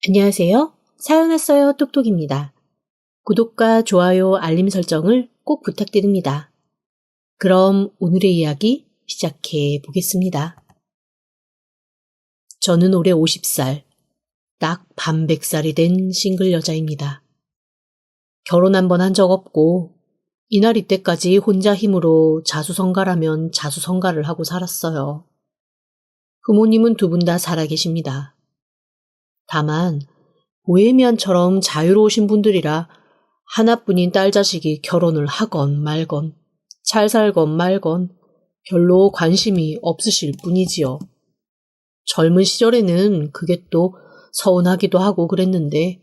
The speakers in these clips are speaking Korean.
안녕하세요. 사연했어요 똑똑입니다. 구독과 좋아요, 알림 설정을 꼭 부탁드립니다. 그럼 오늘의 이야기 시작해 보겠습니다. 저는 올해 50살, 딱 반백살이 된 싱글 여자입니다. 결혼 한 번 한 적 없고 이날 이때까지 혼자 힘으로 자수성가라면 자수성가를 하고 살았어요. 부모님은 두 분 다 살아계십니다. 다만 보헤미안처럼 자유로우신 분들이라 하나뿐인 딸 자식이 결혼을 하건 말건 잘 살건 말건 별로 관심이 없으실 뿐이지요. 젊은 시절에는 그게 또 서운하기도 하고 그랬는데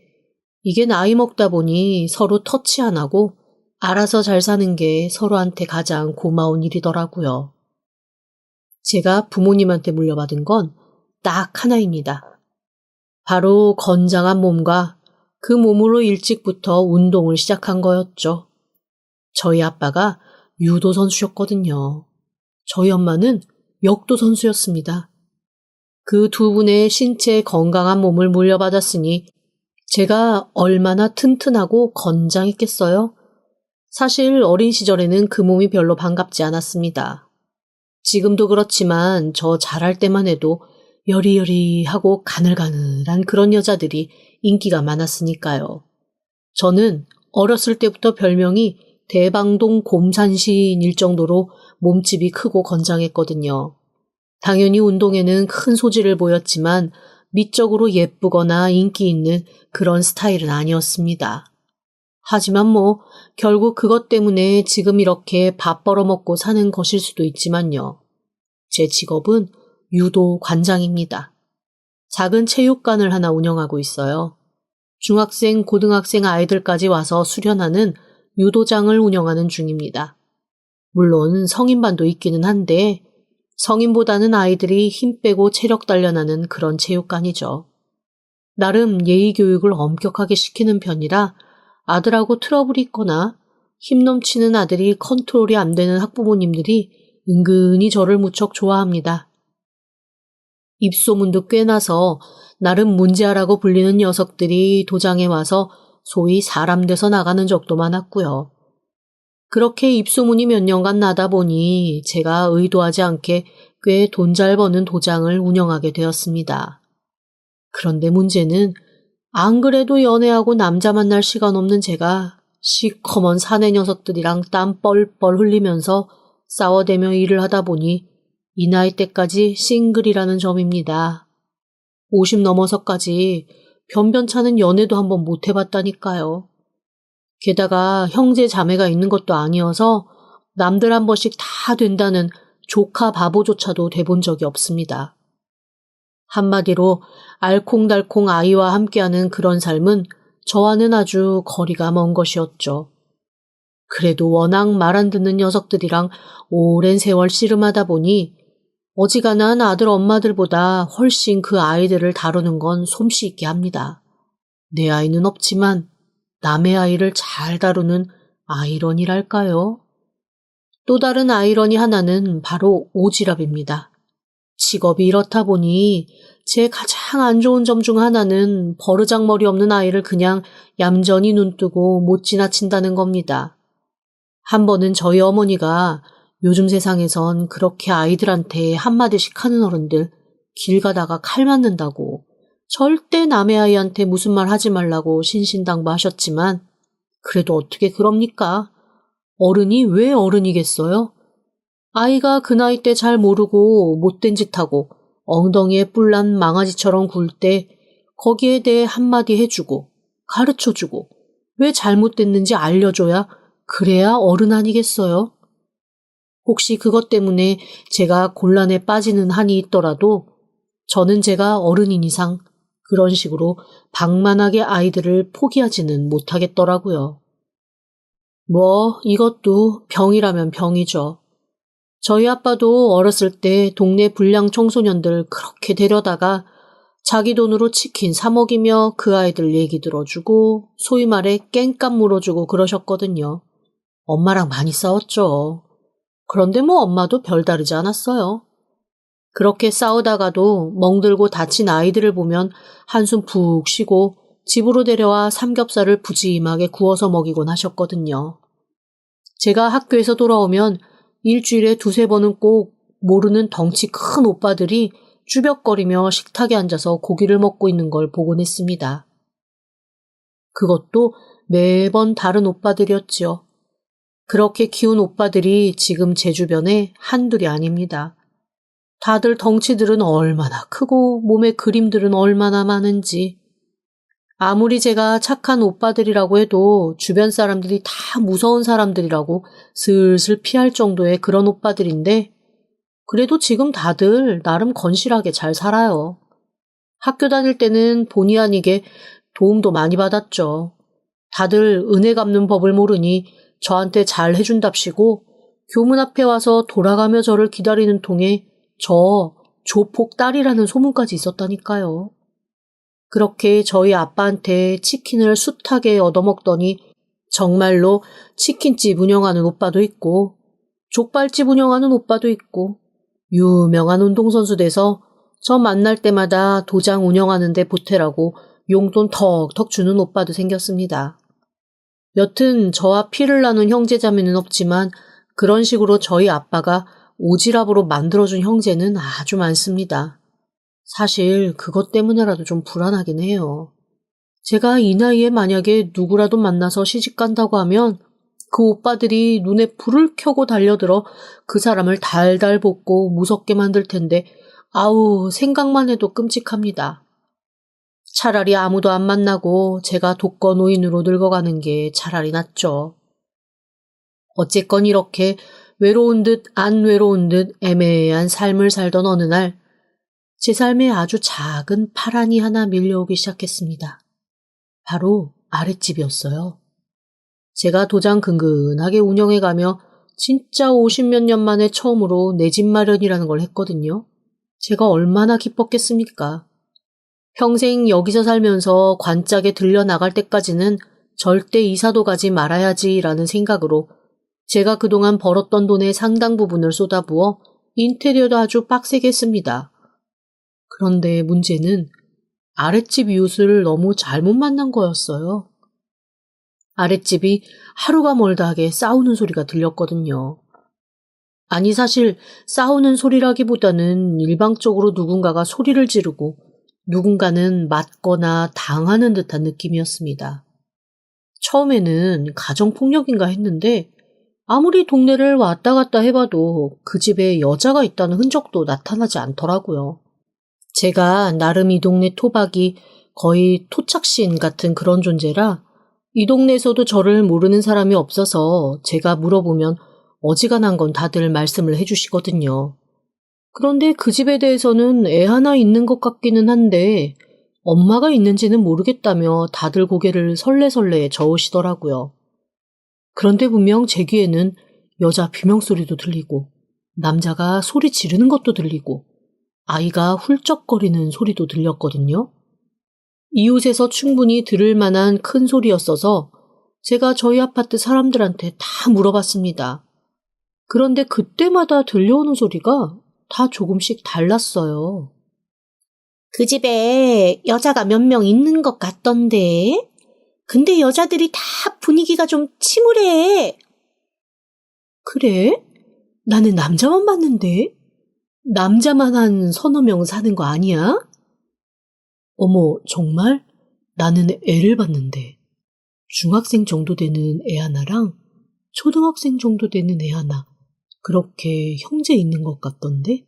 이게 나이 먹다 보니 서로 터치 안 하고 알아서 잘 사는 게 서로한테 가장 고마운 일이더라고요. 제가 부모님한테 물려받은 건 딱 하나입니다. 바로 건장한 몸과 그 몸으로 일찍부터 운동을 시작한 거였죠. 저희 아빠가 유도 선수였거든요. 저희 엄마는 역도 선수였습니다. 그 두 분의 신체 건강한 몸을 물려받았으니 제가 얼마나 튼튼하고 건장했겠어요? 사실 어린 시절에는 그 몸이 별로 반갑지 않았습니다. 지금도 그렇지만 저 자랄 때만 해도 여리여리하고 가늘가늘한 그런 여자들이 인기가 많았으니까요. 저는 어렸을 때부터 별명이 대방동 곰산시인일 정도로 몸집이 크고 건장했거든요. 당연히 운동에는 큰 소질을 보였지만 미적으로 예쁘거나 인기 있는 그런 스타일은 아니었습니다. 하지만 결국 그것 때문에 지금 이렇게 밥 벌어먹고 사는 것일 수도 있지만요. 제 직업은 유도 관장입니다. 작은 체육관을 하나 운영하고 있어요. 중학생, 고등학생 아이들까지 와서 수련하는 유도장을 운영하는 중입니다. 물론 성인반도 있기는 한데 성인보다는 아이들이 힘 빼고 체력 단련하는 그런 체육관이죠. 나름 예의 교육을 엄격하게 시키는 편이라 아들하고 트러블이 있거나 힘 넘치는 아들이 컨트롤이 안 되는 학부모님들이 은근히 저를 무척 좋아합니다. 입소문도 꽤 나서 나름 문제아라고 불리는 녀석들이 도장에 와서 소위 사람 돼서 나가는 적도 많았고요. 그렇게 입소문이 몇 년간 나다 보니 제가 의도하지 않게 꽤 돈 잘 버는 도장을 운영하게 되었습니다. 그런데 문제는 안 그래도 연애하고 남자 만날 시간 없는 제가 시커먼 사내 녀석들이랑 땀 뻘뻘 흘리면서 싸워대며 일을 하다 보니 이 나이 때까지 싱글이라는 점입니다. 50 넘어서까지 변변찮은 연애도 한번 못 해봤다니까요. 게다가 형제 자매가 있는 것도 아니어서 남들 한 번씩 다 된다는 조카 바보조차도 돼본 적이 없습니다. 한마디로 알콩달콩 아이와 함께하는 그런 삶은 저와는 아주 거리가 먼 것이었죠. 그래도 워낙 말 안 듣는 녀석들이랑 오랜 세월 씨름하다 보니 어지간한 아들 엄마들보다 훨씬 그 아이들을 다루는 건 솜씨 있게 합니다. 내 아이는 없지만 남의 아이를 잘 다루는 아이러니랄까요? 또 다른 아이러니 하나는 바로 오지랖입니다. 직업이 이렇다 보니 제 가장 안 좋은 점 중 하나는 버르장머리 없는 아이를 그냥 얌전히 눈뜨고 못 지나친다는 겁니다. 한 번은 저희 어머니가 요즘 세상에선 그렇게 아이들한테 한마디씩 하는 어른들 길 가다가 칼 맞는다고 절대 남의 아이한테 무슨 말 하지 말라고 신신당부하셨지만 그래도 어떻게 그럽니까? 어른이 왜 어른이겠어요? 아이가 그 나이 때 잘 모르고 못된 짓 하고 엉덩이에 뿔난 망아지처럼 굴 때 거기에 대해 한마디 해주고 가르쳐주고 왜 잘못됐는지 알려줘야 그래야 어른 아니겠어요? 혹시 그것 때문에 제가 곤란에 빠지는 한이 있더라도 저는 제가 어른인 이상 그런 식으로 방만하게 아이들을 포기하지는 못하겠더라고요. 이것도 병이라면 병이죠. 저희 아빠도 어렸을 때 동네 불량 청소년들 그렇게 데려다가 자기 돈으로 치킨 사 먹이며 그 아이들 얘기 들어주고 소위 말해 깽값 물어주고 그러셨거든요. 엄마랑 많이 싸웠죠. 그런데 엄마도 별다르지 않았어요. 그렇게 싸우다가도 멍들고 다친 아이들을 보면 한숨 푹 쉬고 집으로 데려와 삼겹살을 부짐하게 구워서 먹이곤 하셨거든요. 제가 학교에서 돌아오면 일주일에 2~3번은 꼭 모르는 덩치 큰 오빠들이 쭈뼛거리며 식탁에 앉아서 고기를 먹고 있는 걸 보곤 했습니다. 그것도 매번 다른 오빠들이었지요. 그렇게 키운 오빠들이 지금 제 주변에 한둘이 아닙니다. 다들 덩치들은 얼마나 크고 몸에 그림들은 얼마나 많은지. 아무리 제가 착한 오빠들이라고 해도 주변 사람들이 다 무서운 사람들이라고 슬슬 피할 정도의 그런 오빠들인데 그래도 지금 다들 나름 건실하게 잘 살아요. 학교 다닐 때는 본의 아니게 도움도 많이 받았죠. 다들 은혜 갚는 법을 모르니 저한테 잘 해준답시고 교문 앞에 와서 돌아가며 저를 기다리는 통에 저 조폭 딸이라는 소문까지 있었다니까요. 그렇게 저희 아빠한테 치킨을 숱하게 얻어먹더니 정말로 치킨집 운영하는 오빠도 있고 족발집 운영하는 오빠도 있고 유명한 운동선수 돼서 저 만날 때마다 도장 운영하는 데 보태라고 용돈 턱턱 주는 오빠도 생겼습니다. 여튼 저와 피를 나눈 형제자매는 없지만 그런 식으로 저희 아빠가 오지랖으로 만들어준 형제는 아주 많습니다. 사실 그것 때문에라도 좀 불안하긴 해요. 제가 이 나이에 만약에 누구라도 만나서 시집간다고 하면 그 오빠들이 눈에 불을 켜고 달려들어 그 사람을 달달 볶고 무섭게 만들 텐데 아우 생각만 해도 끔찍합니다. 차라리 아무도 안 만나고 제가 독거노인으로 늙어가는 게 차라리 낫죠. 어쨌건 이렇게 외로운 듯 안 외로운 듯 애매한 삶을 살던 어느 날 제 삶에 아주 작은 파란이 하나 밀려오기 시작했습니다. 바로 아랫집이었어요. 제가 도장 근근하게 운영해가며 진짜 50몇 년 만에 처음으로 내 집 마련이라는 걸 했거든요. 제가 얼마나 기뻤겠습니까? 평생 여기서 살면서 관짝에 들려 나갈 때까지는 절대 이사도 가지 말아야지라는 생각으로 제가 그동안 벌었던 돈의 상당 부분을 쏟아부어 인테리어도 아주 빡세게 했습니다. 그런데 문제는 아랫집 이웃을 너무 잘못 만난 거였어요. 아랫집이 하루가 멀다하게 싸우는 소리가 들렸거든요. 아니 사실 싸우는 소리라기보다는 일방적으로 누군가가 소리를 지르고 누군가는 맞거나 당하는 듯한 느낌이었습니다. 처음에는 가정폭력인가 했는데 아무리 동네를 왔다 갔다 해봐도 그 집에 여자가 있다는 흔적도 나타나지 않더라고요. 제가 나름 이 동네 토박이 거의 토착신 같은 그런 존재라 이 동네에서도 저를 모르는 사람이 없어서 제가 물어보면 어지간한 건 다들 말씀을 해주시거든요. 그런데 그 집에 대해서는 애 하나 있는 것 같기는 한데 엄마가 있는지는 모르겠다며 다들 고개를 설레설레 저으시더라고요. 그런데 분명 제 귀에는 여자 비명소리도 들리고 남자가 소리 지르는 것도 들리고 아이가 훌쩍거리는 소리도 들렸거든요. 이웃에서 충분히 들을 만한 큰 소리였어서 제가 저희 아파트 사람들한테 다 물어봤습니다. 그런데 그때마다 들려오는 소리가 다 조금씩 달랐어요. 그 집에 여자가 몇 명 있는 것 같던데. 근데 여자들이 다 분위기가 좀 침울해. 그래? 나는 남자만 봤는데. 남자만 한 서너 명 사는 거 아니야? 어머, 정말? 나는 애를 봤는데. 중학생 정도 되는 애 하나랑 초등학생 정도 되는 애 하나. 그렇게 형제 있는 것 같던데?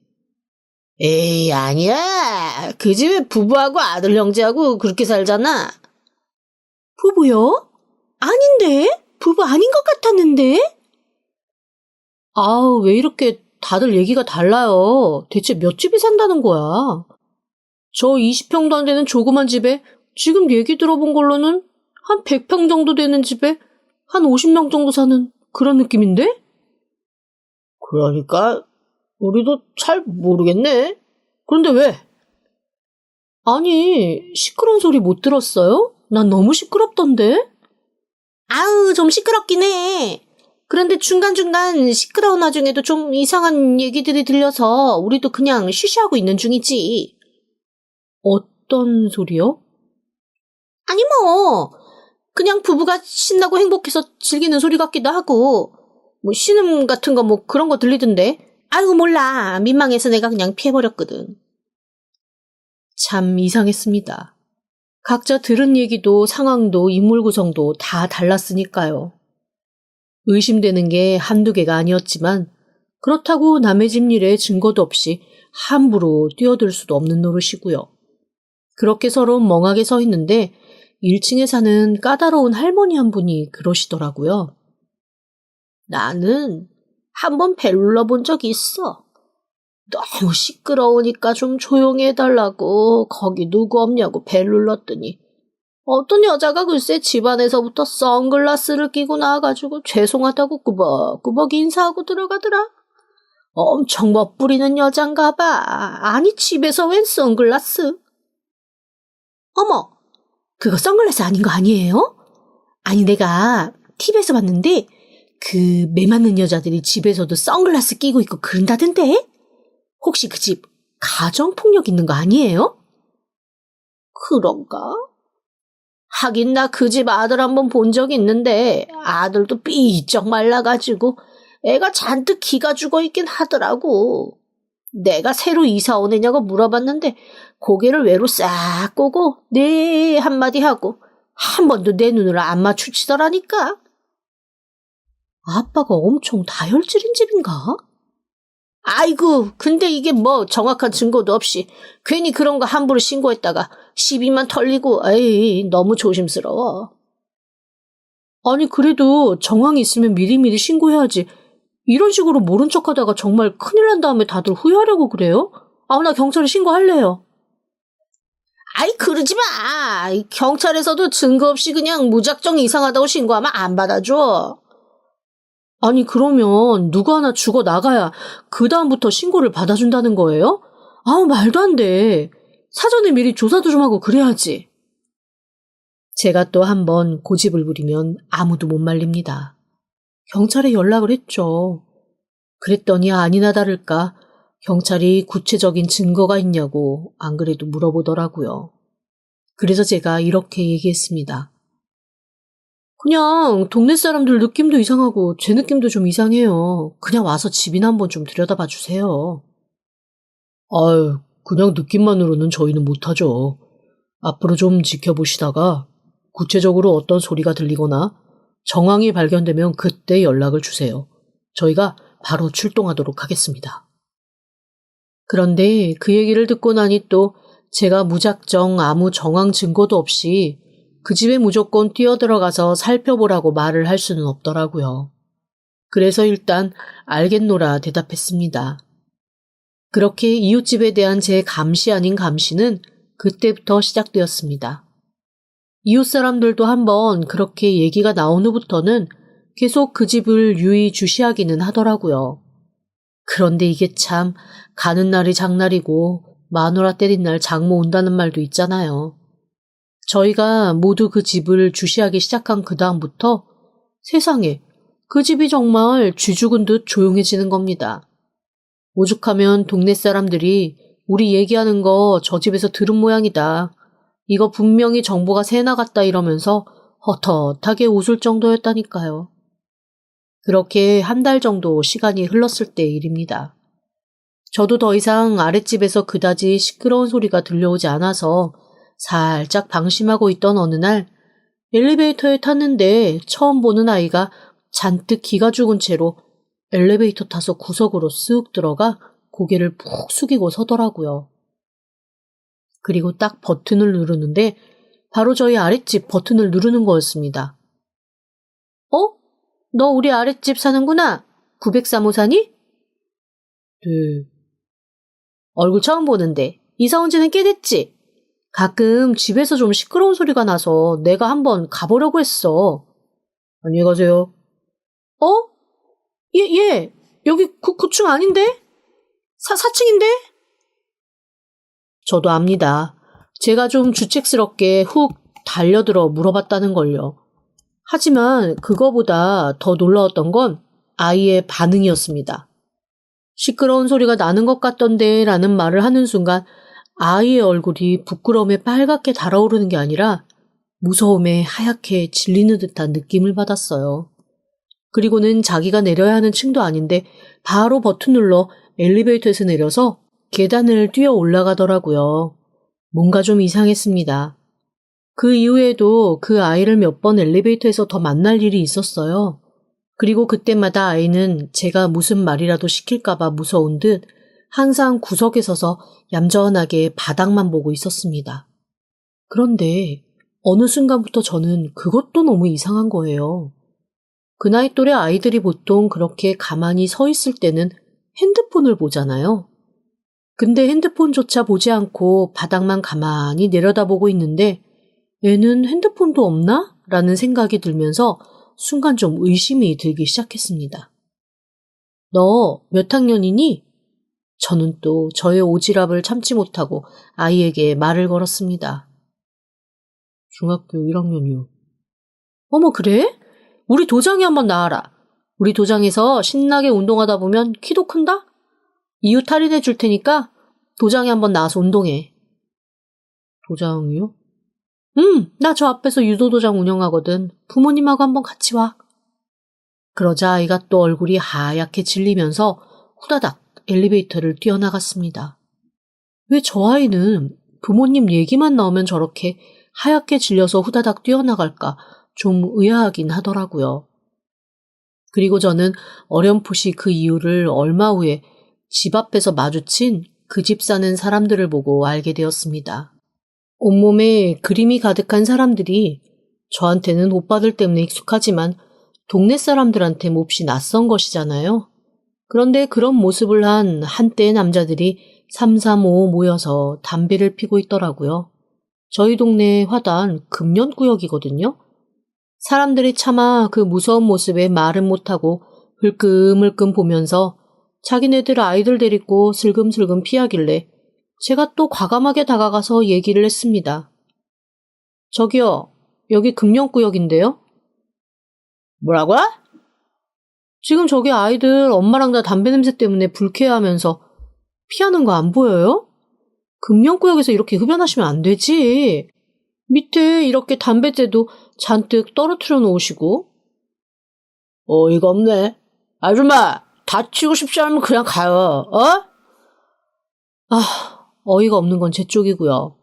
에이, 아니야. 그 집에 부부하고 아들 형제하고 그렇게 살잖아. 부부요? 아닌데? 부부 아닌 것 같았는데? 아우, 왜 이렇게 다들 얘기가 달라요. 대체 몇 집이 산다는 거야? 저 20평도 안 되는 조그만 집에 지금 얘기 들어본 걸로는 한 100평 정도 되는 집에 한 50명 정도 사는 그런 느낌인데? 그러니까 우리도 잘 모르겠네. 그런데 왜? 아니, 시끄러운 소리 못 들었어요? 난 너무 시끄럽던데? 아우, 좀 시끄럽긴 해. 그런데 중간중간 시끄러운 와중에도 좀 이상한 얘기들이 들려서 우리도 그냥 쉬쉬하고 있는 중이지. 어떤 소리요? 아니 뭐 그냥 부부가 신나고 행복해서 즐기는 소리 같기도 하고 뭐 신음 같은 거 뭐 그런 거 들리던데. 아이고 몰라. 민망해서 내가 그냥 피해버렸거든. 참 이상했습니다. 각자 들은 얘기도 상황도 인물 구성도 다 달랐으니까요. 의심되는 게 한두 개가 아니었지만 그렇다고 남의 집 일에 증거도 없이 함부로 뛰어들 수도 없는 노릇이고요. 그렇게 서로 멍하게 서 있는데 1층에 사는 까다로운 할머니 한 분이 그러시더라고요. 나는 한번 벨 눌러본 적이 있어. 너무 시끄러우니까 좀 조용히 해달라고 거기 누구 없냐고 벨 눌렀더니 어떤 여자가 글쎄 집안에서부터 선글라스를 끼고 나와가지고 죄송하다고 꾸벅꾸벅 인사하고 들어가더라. 엄청 멋부리는 여잔가 봐. 아니 집에서 웬 선글라스? 어머, 그거 선글라스 아닌 거 아니에요? 아니 내가 TV에서 봤는데 그 매 맞는 여자들이 집에서도 선글라스 끼고 있고 그런다던데? 혹시 그 집 가정폭력 있는 거 아니에요? 그런가? 하긴 나 그 집 아들 한번 본 적 있는데 아들도 삐쩍 말라가지고 애가 잔뜩 기가 죽어 있긴 하더라고. 내가 새로 이사 온 애냐고 물어봤는데 고개를 외로 싹 꼬고 네 한마디 하고 한 번도 내 눈을 안 마주치더라니까. 아빠가 엄청 다혈질인 집인가? 아이고 근데 이게 뭐 정확한 증거도 없이 괜히 그런 거 함부로 신고했다가 시비만 털리고 에이 너무 조심스러워. 아니 그래도 정황이 있으면 미리미리 신고해야지. 이런 식으로 모른 척하다가 정말 큰일 난 다음에 다들 후회하려고 그래요? 나 경찰에 신고할래요. 아이 그러지 마. 경찰에서도 증거 없이 그냥 무작정 이상하다고 신고하면 안 받아줘. 아니 그러면 누구 하나 죽어 나가야 그 다음부터 신고를 받아준다는 거예요? 말도 안 돼. 사전에 미리 조사도 좀 하고 그래야지. 제가 또 한 번 고집을 부리면 아무도 못 말립니다. 경찰에 연락을 했죠. 그랬더니 아니나 다를까 경찰이 구체적인 증거가 있냐고 안 그래도 물어보더라고요. 그래서 제가 이렇게 얘기했습니다. 그냥 동네 사람들 느낌도 이상하고 제 느낌도 좀 이상해요. 그냥 와서 집이나 한번 좀 들여다봐 주세요. 아유, 그냥 느낌만으로는 저희는 못하죠. 앞으로 좀 지켜보시다가 구체적으로 어떤 소리가 들리거나 정황이 발견되면 그때 연락을 주세요. 저희가 바로 출동하도록 하겠습니다. 그런데 그 얘기를 듣고 나니 또 제가 무작정 아무 정황 증거도 없이 그 집에 무조건 뛰어들어가서 살펴보라고 말을 할 수는 없더라고요. 그래서 일단 알겠노라 대답했습니다. 그렇게 이웃집에 대한 제 감시 아닌 감시는 그때부터 시작되었습니다. 이웃 사람들도 한번 그렇게 얘기가 나온 후부터는 계속 그 집을 유의 주시하기는 하더라고요. 그런데 이게 참 가는 날이 장날이고 마누라 때린 날 장모 온다는 말도 있잖아요. 저희가 모두 그 집을 주시하기 시작한 그 다음부터 세상에 그 집이 정말 쥐 죽은 듯 조용해지는 겁니다. 오죽하면 동네 사람들이 우리 얘기하는 거 저 집에서 들은 모양이다. 이거 분명히 정보가 새나갔다 이러면서 헛헛하게 웃을 정도였다니까요. 그렇게 한 달 정도 시간이 흘렀을 때의 일입니다. 저도 더 이상 아랫집에서 그다지 시끄러운 소리가 들려오지 않아서 살짝 방심하고 있던 어느 날 엘리베이터에 탔는데 처음 보는 아이가 잔뜩 기가 죽은 채로 엘리베이터 타서 구석으로 쓱 들어가 고개를 푹 숙이고 서더라고요. 그리고 딱 버튼을 누르는데 바로 저희 아랫집 버튼을 누르는 거였습니다. 너 우리 아랫집 사는구나. 903호 사니? 네. 얼굴 처음 보는데 이사 온 지는 꽤 됐지? 가끔 집에서 좀 시끄러운 소리가 나서 내가 한번 가보려고 했어. 안녕히 가세요. 예. 여기 9층 아닌데? 4층인데? 저도 압니다. 제가 좀 주책스럽게 훅 달려들어 물어봤다는 걸요. 하지만 그거보다 더 놀라웠던 건 아이의 반응이었습니다. 시끄러운 소리가 나는 것 같던데 라는 말을 하는 순간 아이의 얼굴이 부끄러움에 빨갛게 달아오르는 게 아니라 무서움에 하얗게 질리는 듯한 느낌을 받았어요. 그리고는 자기가 내려야 하는 층도 아닌데 바로 버튼 눌러 엘리베이터에서 내려서 계단을 뛰어 올라가더라고요. 뭔가 좀 이상했습니다. 그 이후에도 그 아이를 몇 번 엘리베이터에서 더 만날 일이 있었어요. 그리고 그때마다 아이는 제가 무슨 말이라도 시킬까봐 무서운 듯 항상 구석에 서서 얌전하게 바닥만 보고 있었습니다. 그런데 어느 순간부터 저는 그것도 너무 이상한 거예요. 그 나이 또래 아이들이 보통 그렇게 가만히 서 있을 때는 핸드폰을 보잖아요. 근데 핸드폰조차 보지 않고 바닥만 가만히 내려다보고 있는데 얘는 핸드폰도 없나? 라는 생각이 들면서 순간 좀 의심이 들기 시작했습니다. 너 몇 학년이니? 저는 또 저의 오지랖을 참지 못하고 아이에게 말을 걸었습니다. 중학교 1학년이요. 어머, 그래? 우리 도장에 한번 나와라. 우리 도장에서 신나게 운동하다 보면 키도 큰다? 이웃 할인해 줄 테니까 도장에 한번 나와서 운동해. 도장이요? 나 저 앞에서 유도도장 운영하거든. 부모님하고 한번 같이 와. 그러자 아이가 또 얼굴이 하얗게 질리면서 후다닥 엘리베이터를 뛰어나갔습니다. 왜 저 아이는 부모님 얘기만 나오면 저렇게 하얗게 질려서 후다닥 뛰어나갈까 좀 의아하긴 하더라고요. 그리고 저는 어렴풋이 그 이유를 얼마 후에 집 앞에서 마주친 그 집 사는 사람들을 보고 알게 되었습니다. 온몸에 그림이 가득한 사람들이 저한테는 오빠들 때문에 익숙하지만 동네 사람들한테 몹시 낯선 것이잖아요. 그런데 그런 모습을 한 한때의 남자들이 335 모여서 담배를 피고 있더라고요. 저희 동네 화단 금연구역이거든요. 사람들이 차마 그 무서운 모습에 말은 못하고 흘끔흘끔 보면서 자기네들 아이들 데리고 슬금슬금 피하길래 제가 또 과감하게 다가가서 얘기를 했습니다. 저기요, 여기 금연구역인데요? 뭐라고? 지금 저기 아이들 엄마랑 다 담배 냄새 때문에 불쾌해하면서 피하는 거 안 보여요? 금연구역에서 이렇게 흡연하시면 안 되지. 밑에 이렇게 담배째도 잔뜩 떨어뜨려 놓으시고. 어이가 없네. 아줌마, 다치고 싶지 않으면 그냥 가요. 어이가 없는 건 제 쪽이고요.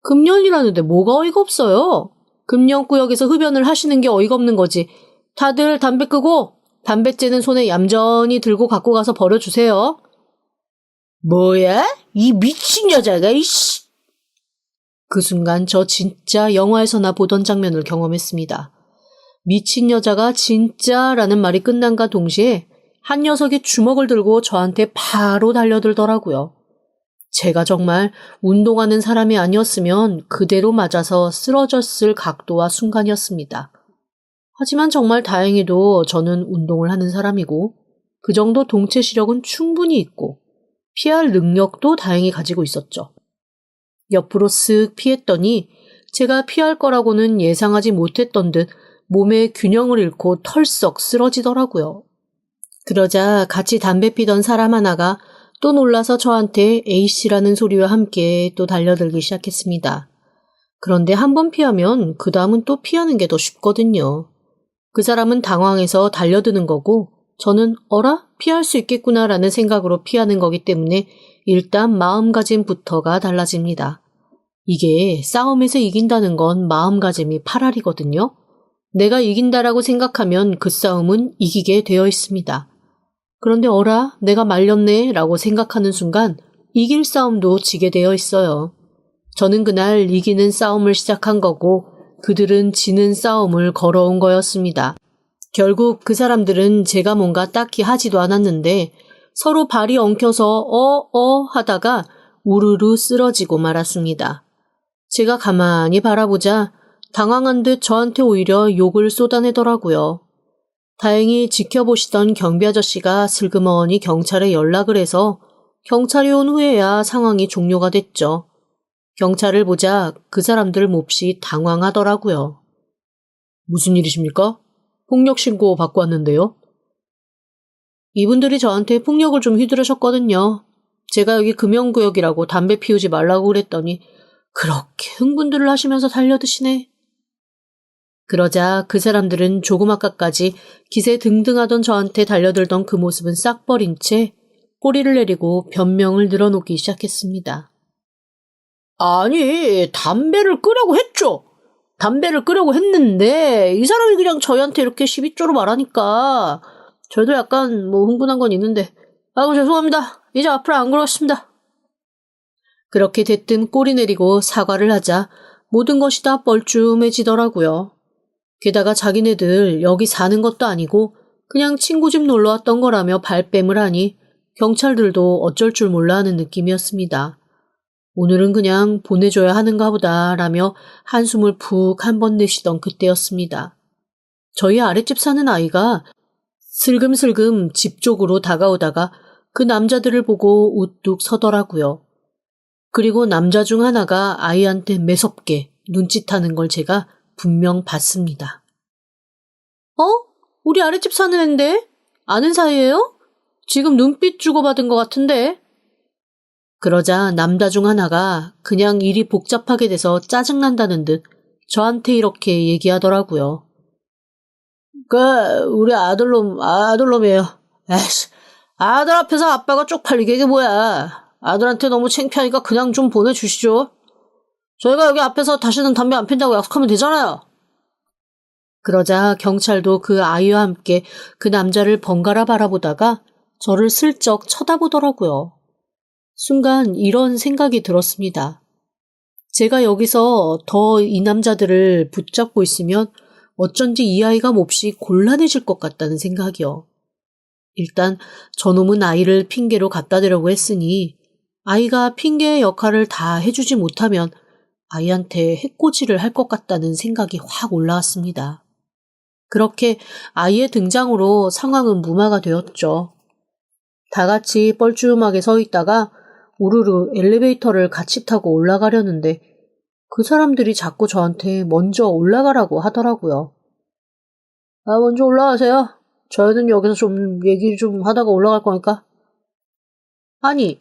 금연이라는데 뭐가 어이가 없어요? 금연구역에서 흡연을 하시는 게 어이가 없는 거지. 다들 담배 끄고 담배째는 손에 얌전히 들고 갖고 가서 버려주세요. 뭐야? 이 미친 여자가, 이씨! 그 순간 저 진짜 영화에서나 보던 장면을 경험했습니다. 미친 여자가 진짜라는 말이 끝난과 동시에 한 녀석이 주먹을 들고 저한테 바로 달려들더라고요. 제가 정말 운동하는 사람이 아니었으면 그대로 맞아서 쓰러졌을 각도와 순간이었습니다. 하지만 정말 다행히도 저는 운동을 하는 사람이고 그 정도 동체 시력은 충분히 있고 피할 능력도 다행히 가지고 있었죠. 옆으로 쓱 피했더니 제가 피할 거라고는 예상하지 못했던 듯 몸의 균형을 잃고 털썩 쓰러지더라고요. 그러자 같이 담배 피던 사람 하나가 또 놀라서 저한테 A씨라는 소리와 함께 또 달려들기 시작했습니다. 그런데 한 번 피하면 그 다음은 또 피하는 게 더 쉽거든요. 그 사람은 당황해서 달려드는 거고 저는 어라? 피할 수 있겠구나라는 생각으로 피하는 거기 때문에 일단 마음가짐부터가 달라집니다. 이게 싸움에서 이긴다는 건 마음가짐이 8알이거든요. 내가 이긴다라고 생각하면 그 싸움은 이기게 되어 있습니다. 그런데 어라? 내가 말렸네 라고 생각하는 순간 이길 싸움도 지게 되어 있어요. 저는 그날 이기는 싸움을 시작한 거고 그들은 지는 싸움을 걸어온 거였습니다. 결국 그 사람들은 제가 뭔가 딱히 하지도 않았는데 서로 발이 엉켜서 하다가 우르르 쓰러지고 말았습니다. 제가 가만히 바라보자 당황한 듯 저한테 오히려 욕을 쏟아내더라고요. 다행히 지켜보시던 경비 아저씨가 슬그머니 경찰에 연락을 해서 경찰이 온 후에야 상황이 종료가 됐죠. 경찰을 보자 그 사람들 몹시 당황하더라고요. 무슨 일이십니까? 폭력 신고 받고 왔는데요. 이분들이 저한테 폭력을 좀 휘두르셨거든요. 제가 여기 금연구역이라고 담배 피우지 말라고 그랬더니 그렇게 흥분들을 하시면서 달려드시네. 그러자 그 사람들은 조금 아까까지 기세 등등하던 저한테 달려들던 그 모습은 싹 버린 채 꼬리를 내리고 변명을 늘어놓기 시작했습니다. 아니, 담배를 끄려고 했죠. 담배를 끄려고 했는데 이 사람이 그냥 저희한테 이렇게 12조로 말하니까 저희도 약간 흥분한 건 있는데 아이고 죄송합니다. 이제 앞으로 안 그러겠습니다. 그렇게 대뜸 꼬리 내리고 사과를 하자 모든 것이 다 뻘쭘해지더라고요. 게다가 자기네들 여기 사는 것도 아니고 그냥 친구 집 놀러 왔던 거라며 발뺌을 하니 경찰들도 어쩔 줄 몰라 하는 느낌이었습니다. 오늘은 그냥 보내줘야 하는가 보다 라며 한숨을 푹 한 번 내쉬던 그때였습니다. 저희 아랫집 사는 아이가 슬금슬금 집 쪽으로 다가오다가 그 남자들을 보고 우뚝 서더라고요. 그리고 남자 중 하나가 아이한테 매섭게 눈짓하는 걸 제가 분명 봤습니다. 우리 아랫집 사는 앤데? 아는 사이예요? 지금 눈빛 주고받은 것 같은데? 그러자 남자 중 하나가 그냥 일이 복잡하게 돼서 짜증난다는 듯 저한테 이렇게 얘기하더라고요. 우리 아들놈이에요. 에이씨, 아들 앞에서 아빠가 쪽팔리게 이게 뭐야. 아들한테 너무 창피하니까 그냥 좀 보내주시죠. 저희가 여기 앞에서 다시는 담배 안 핀다고 약속하면 되잖아요. 그러자 경찰도 그 아이와 함께 그 남자를 번갈아 바라보다가 저를 슬쩍 쳐다보더라고요. 순간 이런 생각이 들었습니다. 제가 여기서 더 이 남자들을 붙잡고 있으면 어쩐지 이 아이가 몹시 곤란해질 것 같다는 생각이요. 일단 저놈은 아이를 핑계로 갖다 대려고 했으니 아이가 핑계의 역할을 다 해주지 못하면 아이한테 해코지를 할 것 같다는 생각이 확 올라왔습니다. 그렇게 아이의 등장으로 상황은 무마가 되었죠. 다 같이 뻘쭘하게 서 있다가 우르르 엘리베이터를 같이 타고 올라가려는데 그 사람들이 자꾸 저한테 먼저 올라가라고 하더라고요. 먼저 올라가세요. 저희는 여기서 좀 얘기 좀 하다가 올라갈 거니까. 아니,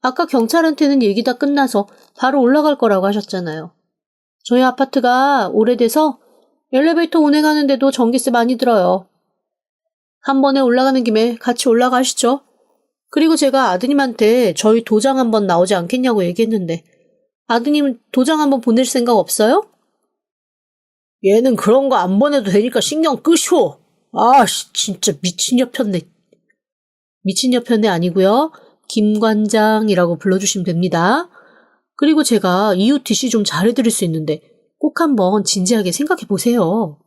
아까 경찰한테는 얘기 다 끝나서 바로 올라갈 거라고 하셨잖아요. 저희 아파트가 오래돼서 엘리베이터 운행하는데도 전기세 많이 들어요. 한 번에 올라가는 김에 같이 올라가시죠. 그리고 제가 아드님한테 저희 도장 한번 나오지 않겠냐고 얘기했는데 아드님 도장 한번 보낼 생각 없어요? 얘는 그런 거 안 보내도 되니까 신경 끄쇼. 진짜 미친 여편네. 미친 여편네 아니고요. 김 관장이라고 불러주시면 됩니다. 그리고 제가 EUTC 좀 잘해드릴 수 있는데 꼭 한번 진지하게 생각해 보세요.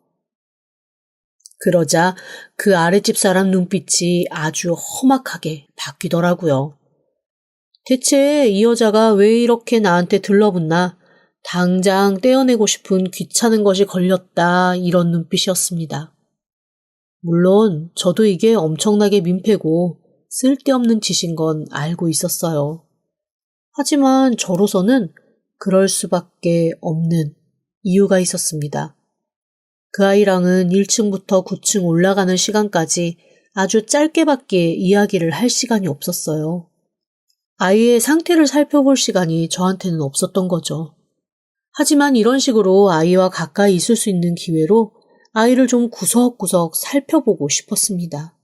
그러자 그 아랫집 사람 눈빛이 아주 험악하게 바뀌더라고요. 대체 이 여자가 왜 이렇게 나한테 들러붙나 당장 떼어내고 싶은 귀찮은 것이 걸렸다 이런 눈빛이었습니다. 물론 저도 이게 엄청나게 민폐고 쓸데없는 짓인 건 알고 있었어요. 하지만 저로서는 그럴 수밖에 없는 이유가 있었습니다. 그 아이랑은 1층부터 9층 올라가는 시간까지 아주 짧게밖에 이야기를 할 시간이 없었어요. 아이의 상태를 살펴볼 시간이 저한테는 없었던 거죠. 하지만 이런 식으로 아이와 가까이 있을 수 있는 기회로 아이를 좀 구석구석 살펴보고 싶었습니다.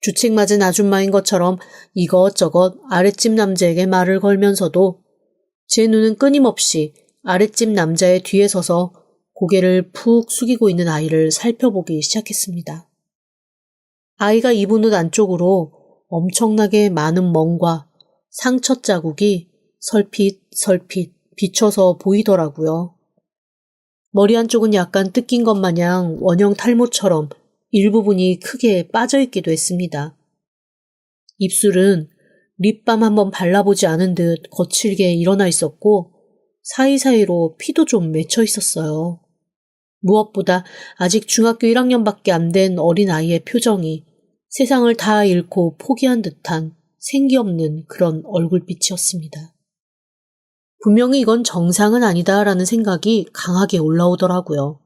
주책 맞은 아줌마인 것처럼 이것저것 아랫집 남자에게 말을 걸면서도 제 눈은 끊임없이 아랫집 남자의 뒤에 서서 고개를 푹 숙이고 있는 아이를 살펴보기 시작했습니다. 아이가 입은 옷 안쪽으로 엄청나게 많은 멍과 상처 자국이 설핏설핏 비쳐서 보이더라고요. 머리 한쪽은 약간 뜯긴 것 마냥 원형 탈모처럼 일부분이 크게 빠져있기도 했습니다. 입술은 립밤 한번 발라보지 않은 듯 거칠게 일어나 있었고 사이사이로 피도 좀 맺혀 있었어요. 무엇보다 아직 중학교 1학년밖에 안 된 어린아이의 표정이 세상을 다 잃고 포기한 듯한 생기 없는 그런 얼굴빛이었습니다. 분명히 이건 정상은 아니다라는 생각이 강하게 올라오더라고요.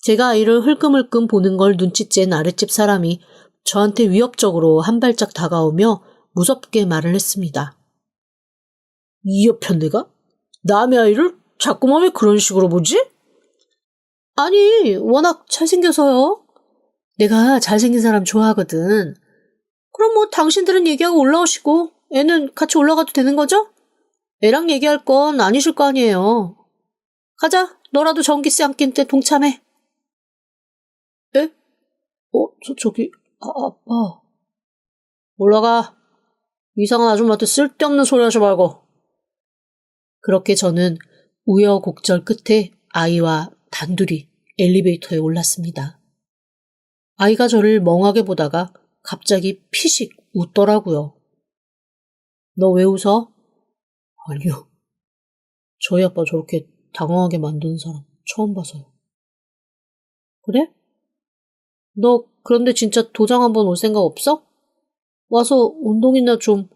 제가 아이를 흘끔흘끔 보는 걸 눈치챈 아랫집 사람이 저한테 위협적으로 한 발짝 다가오며 무섭게 말을 했습니다. 이 여편 내가? 남의 아이를 자꾸만 왜 그런 식으로 보지? 아니, 워낙 잘생겨서요. 내가 잘생긴 사람 좋아하거든. 그럼 뭐 당신들은 얘기하고 올라오시고 애는 같이 올라가도 되는 거죠? 애랑 얘기할 건 아니실 거 아니에요. 가자, 너라도 전기세 안 낀 때 동참해. 에? 저기, 아빠. 올라가. 이상한 아줌마한테 쓸데없는 소리 하지 말고. 그렇게 저는 우여곡절 끝에 아이와 단둘이 엘리베이터에 올랐습니다. 아이가 저를 멍하게 보다가 갑자기 피식 웃더라고요. 너 왜 웃어? 아니요. 저희 아빠 저렇게 당황하게 만드는 사람 처음 봐서요. 그래? 너 그런데 진짜 도장 한번 올 생각 없어? 와서 운동이나 좀...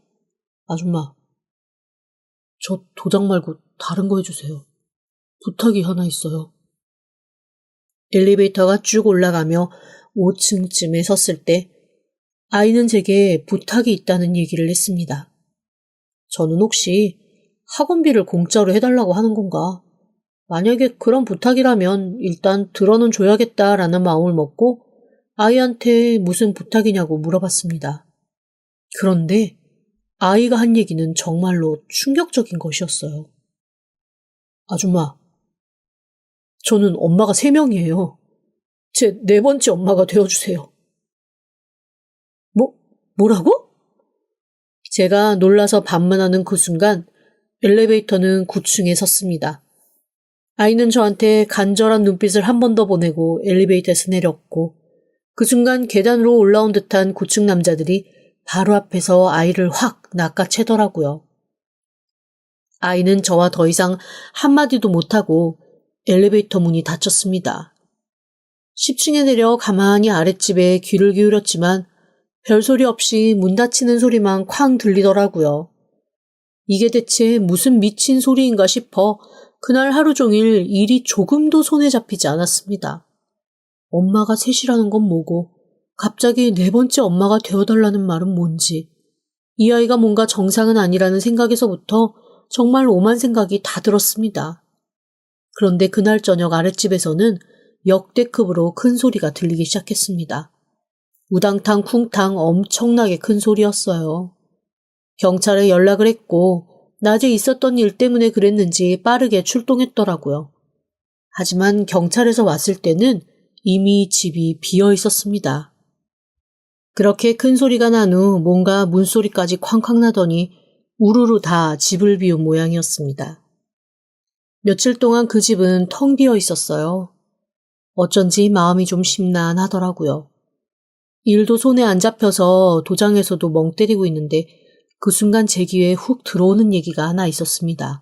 아줌마, 저 도장 말고 다른 거 해주세요. 부탁이 하나 있어요. 엘리베이터가 쭉 올라가며 5층쯤에 섰을 때 아이는 제게 부탁이 있다는 얘기를 했습니다. 저는 혹시 학원비를 공짜로 해달라고 하는 건가? 만약에 그런 부탁이라면 일단 들어는 줘야겠다라는 마음을 먹고 아이한테 무슨 부탁이냐고 물어봤습니다. 그런데 아이가 한 얘기는 정말로 충격적인 것이었어요. 아줌마, 저는 엄마가 3명이에요. 제 4번째 엄마가 되어주세요. 뭐라고? 제가 놀라서 반문하는 그 순간 엘리베이터는 9층에 섰습니다. 아이는 저한테 간절한 눈빛을 한 번 더 보내고 엘리베이터에서 내렸고 그 순간 계단으로 올라온 듯한 9층 남자들이 바로 앞에서 아이를 확 낚아채더라고요. 아이는 저와 더 이상 한마디도 못하고 엘리베이터 문이 닫혔습니다. 10층에 내려 가만히 아랫집에 귀를 기울였지만 별소리 없이 문 닫히는 소리만 쾅 들리더라고요. 이게 대체 무슨 미친 소리인가 싶어 그날 하루 종일 일이 조금도 손에 잡히지 않았습니다. 엄마가 셋이라는 건 뭐고 갑자기 4번째 엄마가 되어달라는 말은 뭔지 이 아이가 뭔가 정상은 아니라는 생각에서부터 정말 오만 생각이 다 들었습니다. 그런데 그날 저녁 아랫집에서는 역대급으로 큰 소리가 들리기 시작했습니다. 우당탕 쿵탕 엄청나게 큰 소리였어요. 경찰에 연락을 했고 낮에 있었던 일 때문에 그랬는지 빠르게 출동했더라고요. 하지만 경찰에서 왔을 때는 이미 집이 비어 있었습니다. 그렇게 큰 소리가 난 후 뭔가 문소리까지 쾅쾅 나더니 우르르 다 집을 비운 모양이었습니다. 며칠 동안 그 집은 텅 비어 있었어요. 어쩐지 마음이 좀 심란하더라고요. 일도 손에 안 잡혀서 도장에서도 멍 때리고 있는데 그 순간 제 귀에 훅 들어오는 얘기가 하나 있었습니다.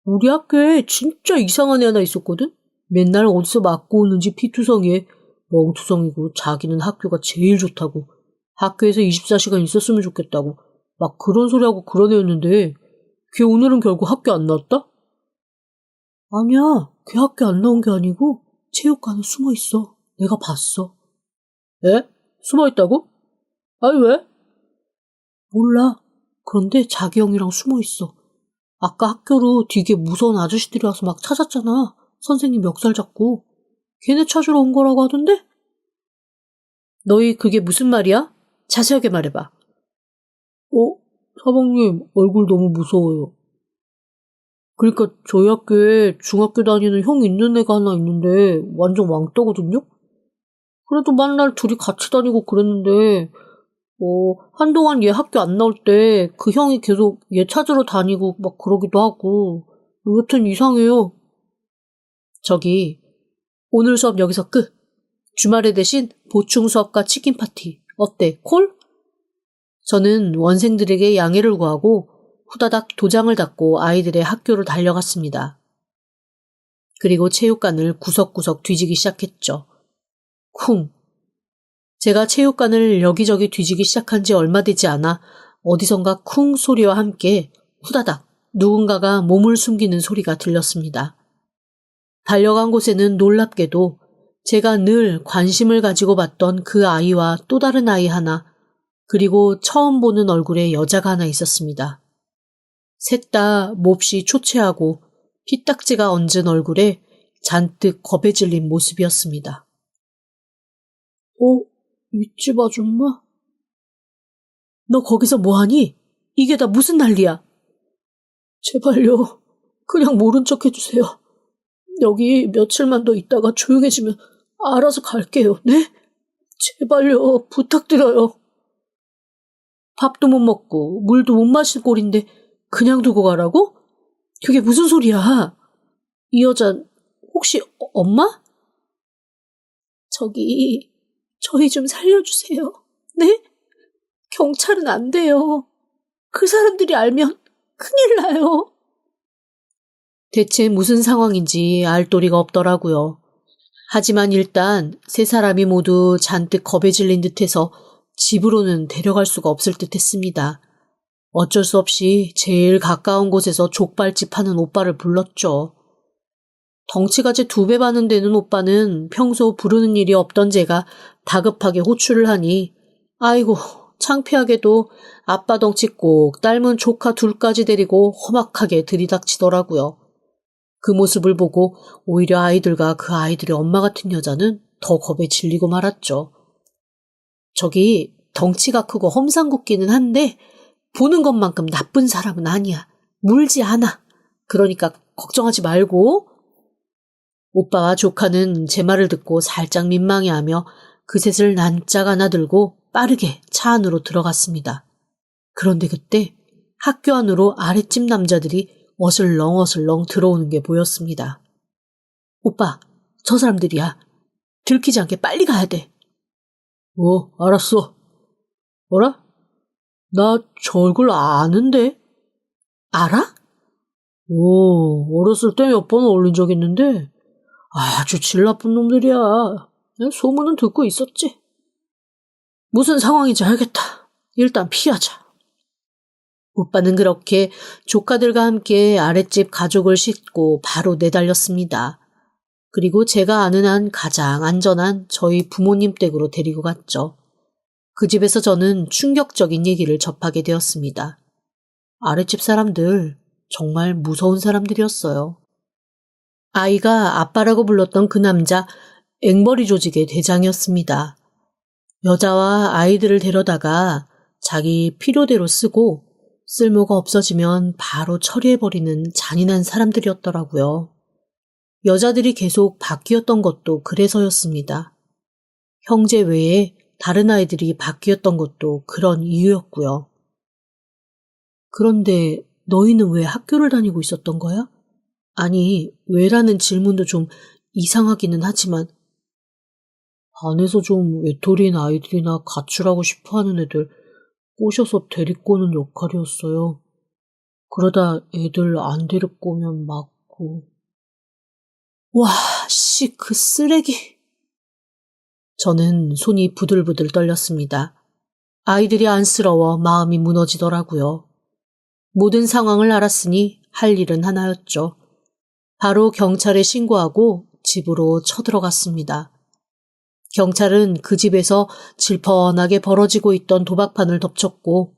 우리 학교에 진짜 이상한 애 하나 있었거든? 맨날 어디서 맞고 오는지 피투성이에 멍투성이고 자기는 학교가 제일 좋다고 학교에서 24시간 있었으면 좋겠다고 막 그런 소리하고 그런 애였는데 걔 오늘은 결국 학교 안 나왔다? 아니야, 걔 학교 안 나온 게 아니고 체육관에 숨어 있어. 내가 봤어. 에? 숨어 있다고? 아니 왜? 몰라. 그런데 자기 형이랑 숨어 있어. 아까 학교로 되게 무서운 아저씨들이 와서 막 찾았잖아. 선생님 멱살 잡고. 걔네 찾으러 온 거라고 하던데? 너희 그게 무슨 말이야? 자세하게 말해봐. 사방님 얼굴 너무 무서워요. 그러니까 저희 학교에 중학교 다니는 형 있는 애가 하나 있는데 완전 왕따거든요? 그래도 맨날 둘이 같이 다니고 그랬는데 한동안 얘 학교 안 나올 때 그 형이 계속 얘 찾으러 다니고 막 그러기도 하고 여튼 이상해요. 저기 오늘 수업 여기서 끝. 주말에 대신 보충 수업과 치킨 파티. 어때? 콜? 저는 원생들에게 양해를 구하고 후다닥 도장을 닫고 아이들의 학교로 달려갔습니다. 그리고 체육관을 구석구석 뒤지기 시작했죠. 쿵. 제가 체육관을 여기저기 뒤지기 시작한 지 얼마 되지 않아 어디선가 쿵 소리와 함께 후다닥 누군가가 몸을 숨기는 소리가 들렸습니다. 달려간 곳에는 놀랍게도 제가 늘 관심을 가지고 봤던 그 아이와 또 다른 아이 하나, 그리고 처음 보는 얼굴의 여자가 하나 있었습니다. 셋 다 몹시 초췌하고 피딱지가 얹은 얼굴에 잔뜩 겁에 질린 모습이었습니다. 윗집 아줌마? 너 거기서 뭐하니? 이게 다 무슨 난리야? 제발요. 그냥 모른 척 해주세요. 여기 며칠만 더 있다가 조용해지면 알아서 갈게요. 네? 제발요. 부탁드려요. 밥도 못 먹고 물도 못 마실 꼴인데 그냥 두고 가라고? 그게 무슨 소리야? 이 여자 혹시 엄마? 저희 좀 살려주세요. 네? 경찰은 안 돼요. 그 사람들이 알면 큰일 나요. 대체 무슨 상황인지 알 도리가 없더라고요. 하지만 일단 세 사람이 모두 잔뜩 겁에 질린 듯해서 집으로는 데려갈 수가 없을 듯했습니다. 어쩔 수 없이 제일 가까운 곳에서 족발집 하는 오빠를 불렀죠. 덩치가 제 2배 많은 되는 오빠는 평소 부르는 일이 없던 제가 다급하게 호출을 하니 아이고 창피하게도 아빠 덩치 꼭 닮은 조카 둘까지 데리고 험악하게 들이닥치더라고요. 그 모습을 보고 오히려 아이들과 그 아이들의 엄마 같은 여자는 더 겁에 질리고 말았죠. 저기 덩치가 크고 험상궂기는 한데 보는 것만큼 나쁜 사람은 아니야. 물지 않아. 그러니까 걱정하지 말고. 오빠와 조카는 제 말을 듣고 살짝 민망해하며 그 셋을 난짝 안아들고 빠르게 차 안으로 들어갔습니다. 그런데 그때 학교 안으로 아랫집 남자들이 어슬렁어슬렁 들어오는 게 보였습니다. 오빠, 저 사람들이야. 들키지 않게 빨리 가야 돼. 알았어. 뭐라? 나 저 얼굴 아는데? 알아? 어렸을 때 몇 번 어울린 적 있는데 아주 질 나쁜 놈들이야. 소문은 듣고 있었지. 무슨 상황인지 알겠다. 일단 피하자. 오빠는 그렇게 조카들과 함께 아랫집 가족을 싣고 바로 내달렸습니다. 그리고 제가 아는 한 가장 안전한 저희 부모님 댁으로 데리고 갔죠. 그 집에서 저는 충격적인 얘기를 접하게 되었습니다. 아랫집 사람들 정말 무서운 사람들이었어요. 아이가 아빠라고 불렀던 그 남자 앵벌이 조직의 대장이었습니다. 여자와 아이들을 데려다가 자기 필요대로 쓰고 쓸모가 없어지면 바로 처리해버리는 잔인한 사람들이었더라고요. 여자들이 계속 바뀌었던 것도 그래서였습니다. 형제 외에 다른 아이들이 바뀌었던 것도 그런 이유였고요. 그런데 너희는 왜 학교를 다니고 있었던 거야? 아니, 왜라는 질문도 좀 이상하기는 하지만 반에서 좀 외톨이인 아이들이나 가출하고 싶어하는 애들 꼬셔서 데리고 오는 역할이었어요. 그러다 애들 안 데리고 오면 맞고. 와, 그 쓰레기. 저는 손이 부들부들 떨렸습니다. 아이들이 안쓰러워 마음이 무너지더라고요. 모든 상황을 알았으니 할 일은 하나였죠. 바로 경찰에 신고하고 집으로 쳐들어갔습니다. 경찰은 그 집에서 질펀하게 벌어지고 있던 도박판을 덮쳤고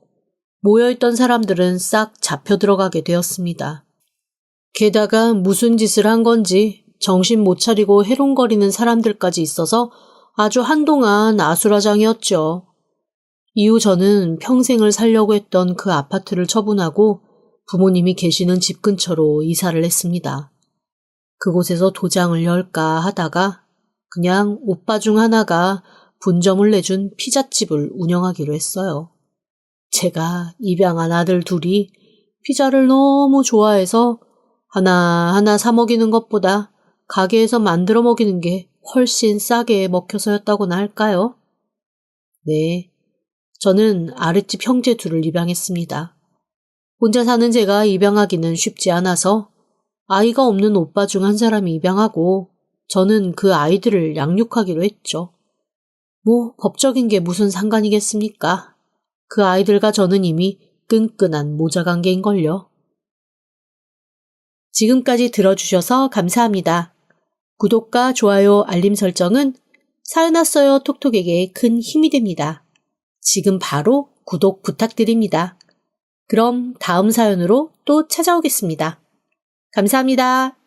모여있던 사람들은 싹 잡혀 들어가게 되었습니다. 게다가 무슨 짓을 한 건지 정신 못 차리고 해롱거리는 사람들까지 있어서 아주 한동안 아수라장이었죠. 이후 저는 평생을 살려고 했던 그 아파트를 처분하고 부모님이 계시는 집 근처로 이사를 했습니다. 그곳에서 도장을 열까 하다가 그냥 오빠 중 하나가 분점을 내준 피자집을 운영하기로 했어요. 제가 입양한 아들 둘이 피자를 너무 좋아해서 하나하나 사 먹이는 것보다 가게에서 만들어 먹이는 게 훨씬 싸게 먹혀서였다고나 할까요? 네, 저는 아랫집 형제 둘을 입양했습니다. 혼자 사는 제가 입양하기는 쉽지 않아서 아이가 없는 오빠 중 한 사람이 입양하고 저는 그 아이들을 양육하기로 했죠. 법적인 게 무슨 상관이겠습니까? 그 아이들과 저는 이미 끈끈한 모자관계인걸요. 지금까지 들어주셔서 감사합니다. 구독과 좋아요, 알림 설정은 사연 왔어요 톡톡에게 큰 힘이 됩니다. 지금 바로 구독 부탁드립니다. 그럼 다음 사연으로 또 찾아오겠습니다. 감사합니다.